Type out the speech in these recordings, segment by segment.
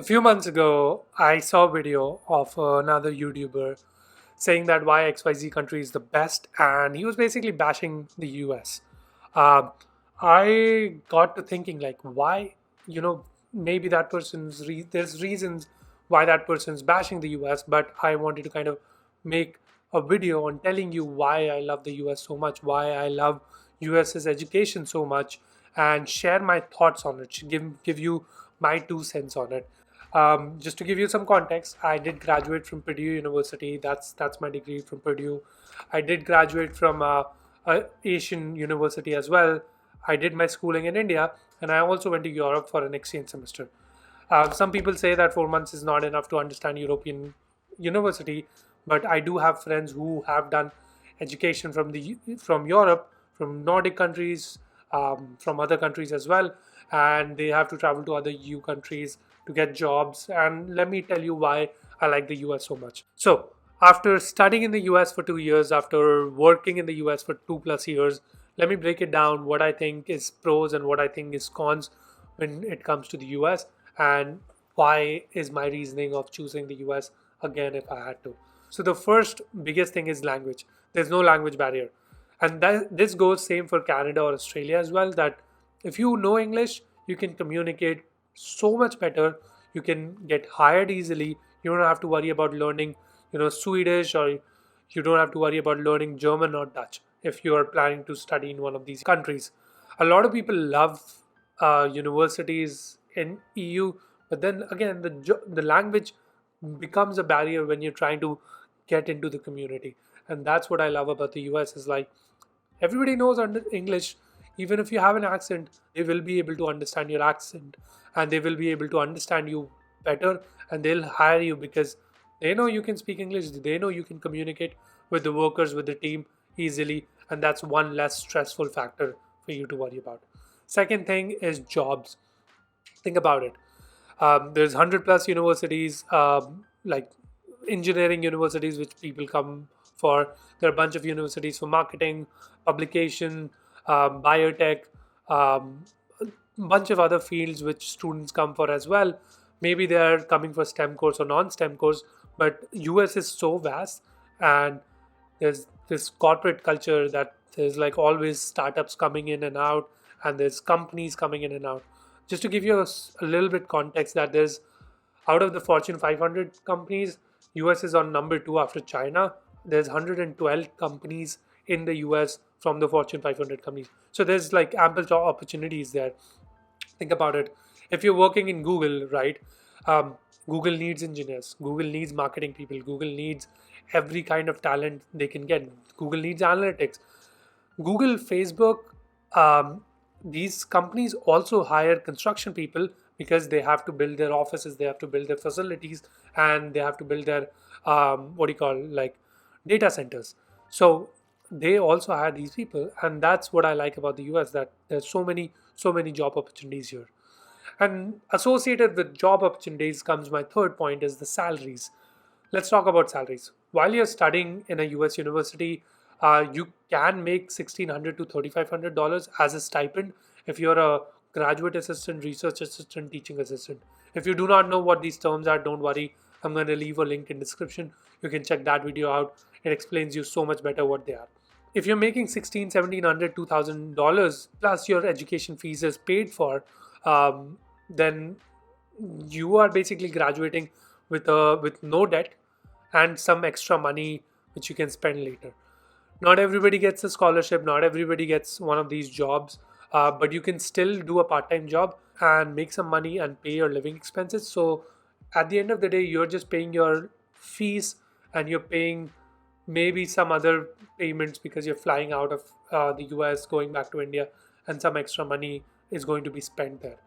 A few months ago, I saw a video of another YouTuber saying that why XYZ country is the best, and he was basically bashing the US. Um, I got to thinking, like, why, maybe that there's reasons why that person's bashing the US, but I wanted to kind of make a video on telling you why I love the US so much, why I love US's education so much, and share my thoughts on it, give you my 2 cents on it. Just to give you some context, I did graduate from Purdue University. That's my degree from Purdue. I did graduate from a Asian university as well. I did my schooling in India, and I also went to Europe for an exchange semester. Some people say that 4 months is not enough to understand European university, but I do have friends who have done education from Europe, from Nordic countries, from other countries as well, and they have to travel to other EU countries to get jobs. And let me tell you why I like the US so much. So, after studying in the US for 2 years, after working in the US for 2 plus years, let me break it down what I think is pros and what I think is cons when it comes to the US, and why is my reasoning of choosing the US again if I had to. So, the first biggest thing is language. There's no language barrier, and this goes same for Canada or Australia as well, that if you know English, you can communicate so much better. You can get hired easily. You don't have to worry about learning Swedish, or you don't have to worry about learning German or Dutch if you are planning to study in one of these countries. A lot of people love universities in EU, but then again the language becomes a barrier when you're trying to get into the community. And that's what I love about the US is, like, everybody knows under English. Even if you have an accent, they will be able to understand your accent, and they will be able to understand you better, and they'll hire you because they know you can speak English, they know you can communicate with the workers, with the team easily, and that's one less stressful factor for you to worry about. Second thing is jobs. Think about it. There's 100 plus universities, like engineering universities, which people come for. There are a bunch of universities for marketing, publication, biotech, um, a bunch of other fields which students come for as well. Maybe they are coming for STEM course or non-STEM course, but US is so vast, and there's this corporate culture that there's like always startups coming in and out, and there's companies coming in and out. Just to give you a little bit context, that there's, out of the Fortune 500 companies, US is on number 2 after China. There's 112 companies in the US from the Fortune 500 companies. So there's like ample job opportunities there. Think about it. If you're working in Google, right? Um, Google needs engineers. Google needs marketing people. Google needs every kind of talent they can get. Google needs analytics. Google, Facebook, these companies also hire construction people because they have to build their offices, they have to build their facilities, and they have to build their what do you call, like, data centers. So they also hire these people, and that's what I like about the US, that there's so many job opportunities here. And associated with job opportunities comes my third point, is the salaries. Let's talk about salaries. While you're studying in a US university, you can make 1,600 to $3,500 as a stipend if you're a graduate assistant, research assistant, teaching assistant. If you do not know what these terms are, don't worry. I'm going to leave a link in description. You can check that video out. It explains you so much better what they are. If you're making 16, 1,700, $2,000 plus your education fees is paid for, then you are basically graduating with no debt and some extra money which you can spend later. Not everybody gets a scholarship, not everybody gets one of these jobs, but you can still do a part-time job and make some money and pay your living expenses. So at the end of the day, you're just paying your fees, and you're paying maybe some other payments because you're flying out of the US, going back to India, and some extra money is going to be spent there.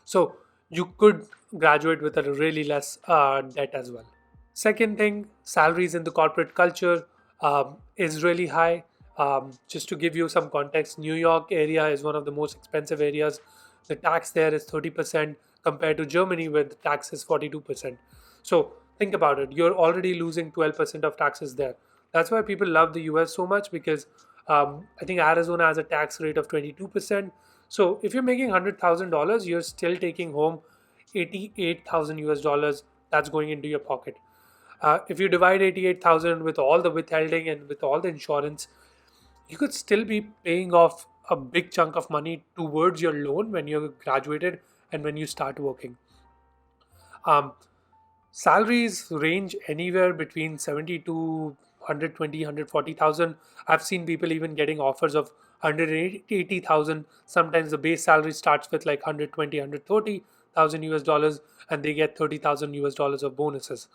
So you could graduate with a really less debt as well. Second thing, salaries in the corporate culture is really high. Just to give you some context, New York area is one of the most expensive areas. The tax there is 30% compared to Germany, where the tax is 42%. So think about it. You're already losing 12% of taxes there. That's why people love the US so much, because I think Arizona has a tax rate of 22%. So if you're making $100,000, you're still taking home $88,000 US dollars that's going into your pocket. If you divide 88,000 with all the withholding and with all the insurance, you could still be paying off a big chunk of money towards your loan when you're graduated and when you start working. Um, Salaries range anywhere between 70 to 120, 140,000. I've seen people even getting offers of 180,000. Sometimes the base salary starts with like 120, 130,000 US dollars, and they get 30,000 US dollars of bonuses.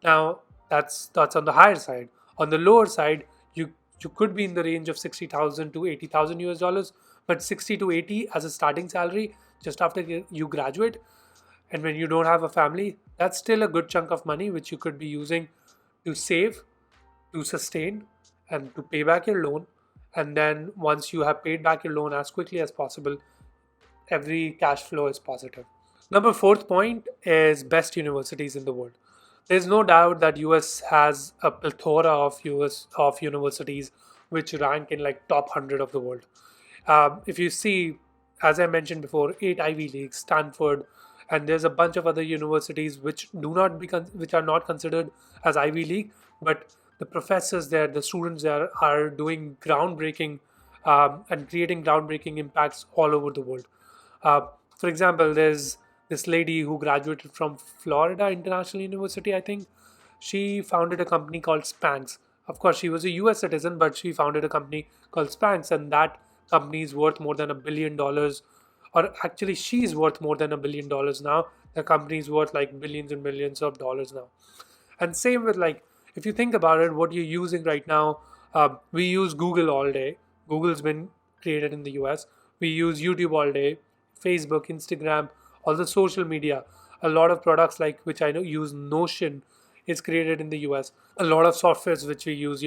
Now, that's on the higher side. On the lower side, you could be in the range of 60,000 to 80,000 US dollars, but 60 to 80 as a starting salary just after you graduate, and when you don't have a family, that's still a good chunk of money which you could be using to save, to sustain, and to pay back your loan. And then once you have paid back your loan as quickly as possible, every cash flow is positive. Number fourth point is best universities in the world. There's no doubt that US has a plethora of universities which rank in like top 100 of the world. If you see, as I mentioned before, 8 Ivy Leagues, Stanford, and there's a bunch of other universities which do not which are not considered as Ivy League, but the professors there, the students there are doing groundbreaking and creating groundbreaking impacts all over the world. Uh, for example, there's this lady who graduated from Florida International University, I think. She founded a company called Spanx. Of course, she was a US citizen, but she founded a company called Spanx, and that company is worth more than $1 billion. Or actually, she's worth more than $1 billion now. The company is worth like billions and millions of dollars now. And same with like, if you think about it, what you're using right now, we use Google all day. Google's been created in the US. We use YouTube all day, Facebook, Instagram, all the social media. A lot of products like which I know use Notion is created in the US. A lot of softwares which we use,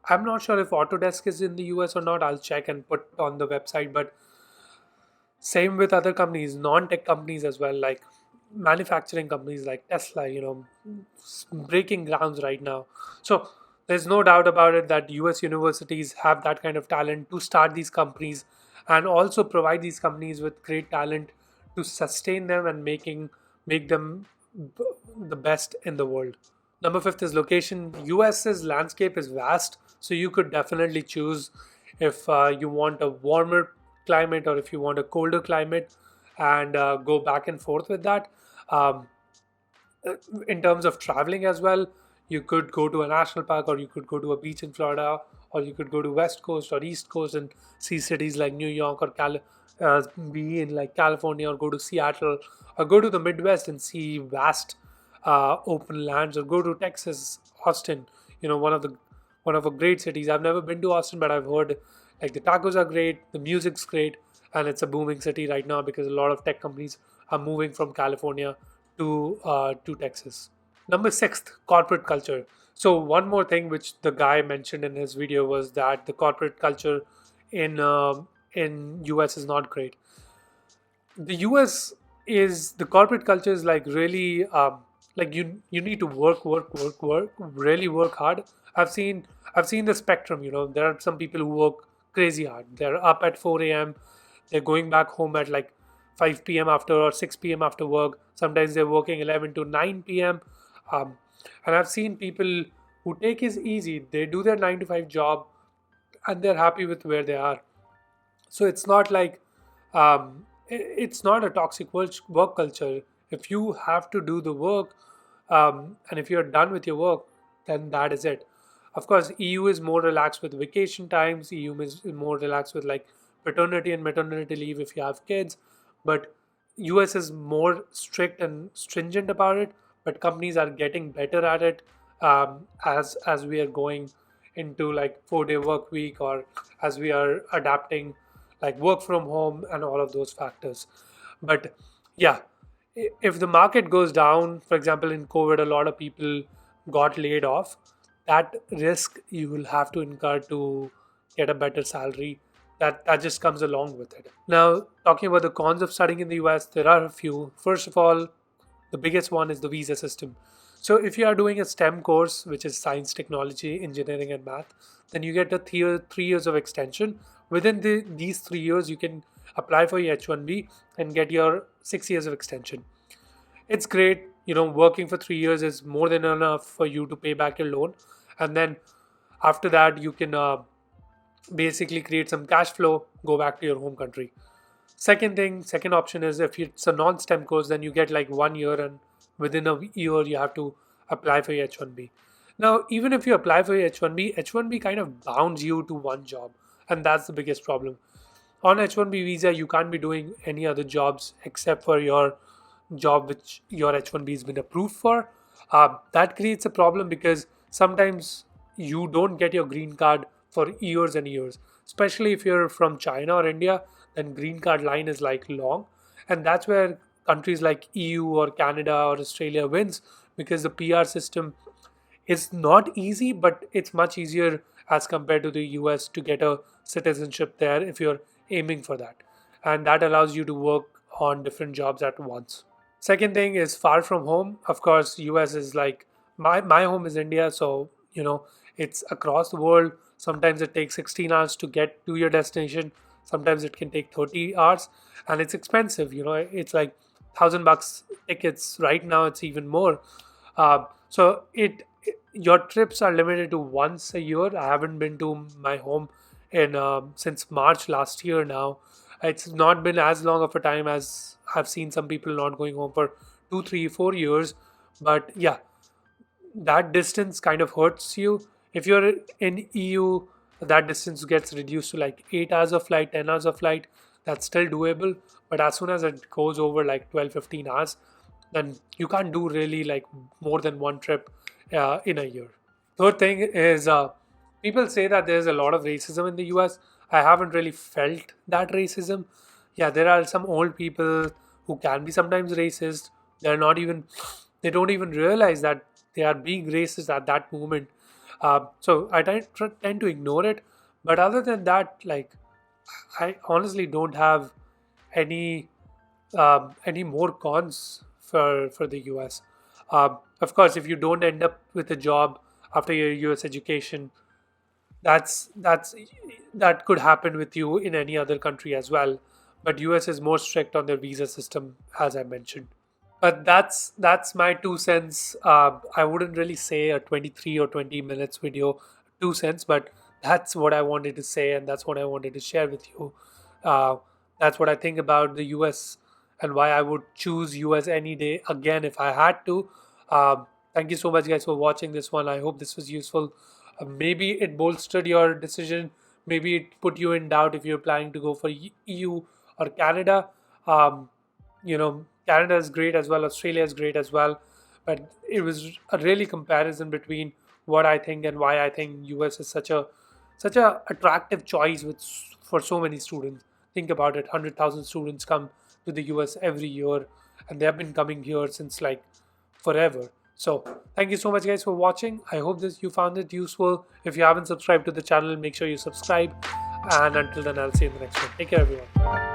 I'm not sure if Autodesk is in the US or not. I'll check and put on the website. But same with other companies, non-tech companies as well, like manufacturing companies like Tesla, breaking grounds right now. So there's no doubt about it that US universities have that kind of talent to start these companies and also provide these companies with great talent to sustain them and make them the best in the world. Number fifth is location. US's landscape is vast, so you could definitely choose if you want a warmer climate or if you want a colder climate, and go back and forth with that. Um, in terms of traveling as well, you could go to a national park, or you could go to a beach in Florida, or you could go to West Coast or East Coast and see cities like New York, or be in like California, or go to Seattle, or go to the Midwest and see vast open lands, or go to Texas, Austin. One of the great cities. I've never been to Austin, but I've heard like the tacos are great, the music's great, and it's a booming city right now because a lot of tech companies are moving from California to Texas. Number sixth, corporate culture. So one more thing which the guy mentioned in his video was that the corporate culture in US is not great. The US is the corporate culture is like really like you need to work, really work hard. I've seen the spectrum. There are some people who work crazy hard. They're up at 4 a.m. They're going back home at like 5 p.m. after, or 6 p.m. after work. Sometimes they're working 11 to 9 p.m. Um, and I've seen people who take it easy. They do their 9 to 5 job and they're happy with where they are. So it's not like it's not a toxic work culture. If you have to do the work, and if you're done with your work, then that is it. Of course, EU is more relaxed with vacation times. EU is more relaxed with like paternity and maternity leave if you have kids. But US is more strict and stringent about it. But companies are getting better at it as we are going into like 4 day work week, or as we are adapting like work from home and all of those factors. But yeah, if the market goes down, for example, in COVID, a lot of people got laid off. That risk you will have to incur to get a better salary. That just comes along with it. Now, talking about the cons of studying in the US, there are a few. First of all, the biggest one is the visa system. So if you are doing a STEM course, which is science, technology, engineering, and math, then you get a 3 years of extension. Within these 3 years, you can apply for your H1B and get your 6 years of extension. It's great. Working for 3 years is more than enough for you to pay back your loan, and then after that you can basically create some cash flow, go back to your home country. Second option is if it's a non-STEM course, then you get like 1 year, and within a year you have to apply for your H1B. Now, even if you apply for your H1B, H1B kind of bounds you to one job, and that's the biggest problem. On H1B visa, you can't be doing any other jobs except for your job which your H1B has been approved for. That creates a problem because sometimes you don't get your green card for years and years, especially if you're from China or India. Then green card line is like long, and that's where countries like EU or Canada or Australia wins, because the PR system is not easy, but it's much easier as compared to the US to get a citizenship there if you're aiming for that, and that allows you to work on different jobs at once. Second thing is far from home. Of course, US is like my home is India, so it's across the world. Sometimes it takes 16 hours to get to your destination. Sometimes it can take 30 hours, and it's expensive. It's like $1,000 tickets. Right now, it's even more. So your trips are limited to once a year. I haven't been to my home in since March last year now. It's not been as long of a time as I've seen some people not going home for 2, 3, 4 years. But yeah, that distance kind of hurts you. If you're in EU, that distance gets reduced to like 8 hours of flight, 10 hours of flight. That's still doable. But as soon as it goes over like 12, 15 hours, then you can't do really like more than one trip in a year. Third thing is people say that there's a lot of racism in the US. I haven't really felt that racism. Yeah, there are some old people who can be sometimes racist. They're not even, they don't even realize that they are being racist at that moment. So I tend to ignore it. But other than that, like, I honestly don't have any any more cons for the US. Of course, if you don't end up with a job after your US education, that's that could happen with you in any other country as well. But US is more strict on their visa system, as I mentioned. But that's my 2 cents. I wouldn't really say a 23 or 20 minutes video 2 cents, but that's what I wanted to say, and that's what I wanted to share with you. Uh, that's what I think about the US and why I would choose US any day again if I had to. Thank you so much, guys, for watching this one. I hope this was useful. Maybe it bolstered your decision. Maybe it put you in doubt if you're planning to go for EU or Canada. Canada is great as well. Australia is great as well. But it was a really comparison between what I think and why I think US is such a attractive choice for so many students. Think about it: 100,000 students come to the US every year, and they have been coming here since like forever. So thank you so much, guys, for watching. I hope this you found it useful. If you haven't subscribed to the channel, make sure you subscribe. And until then, I'll see you in the next one. Take care, everyone.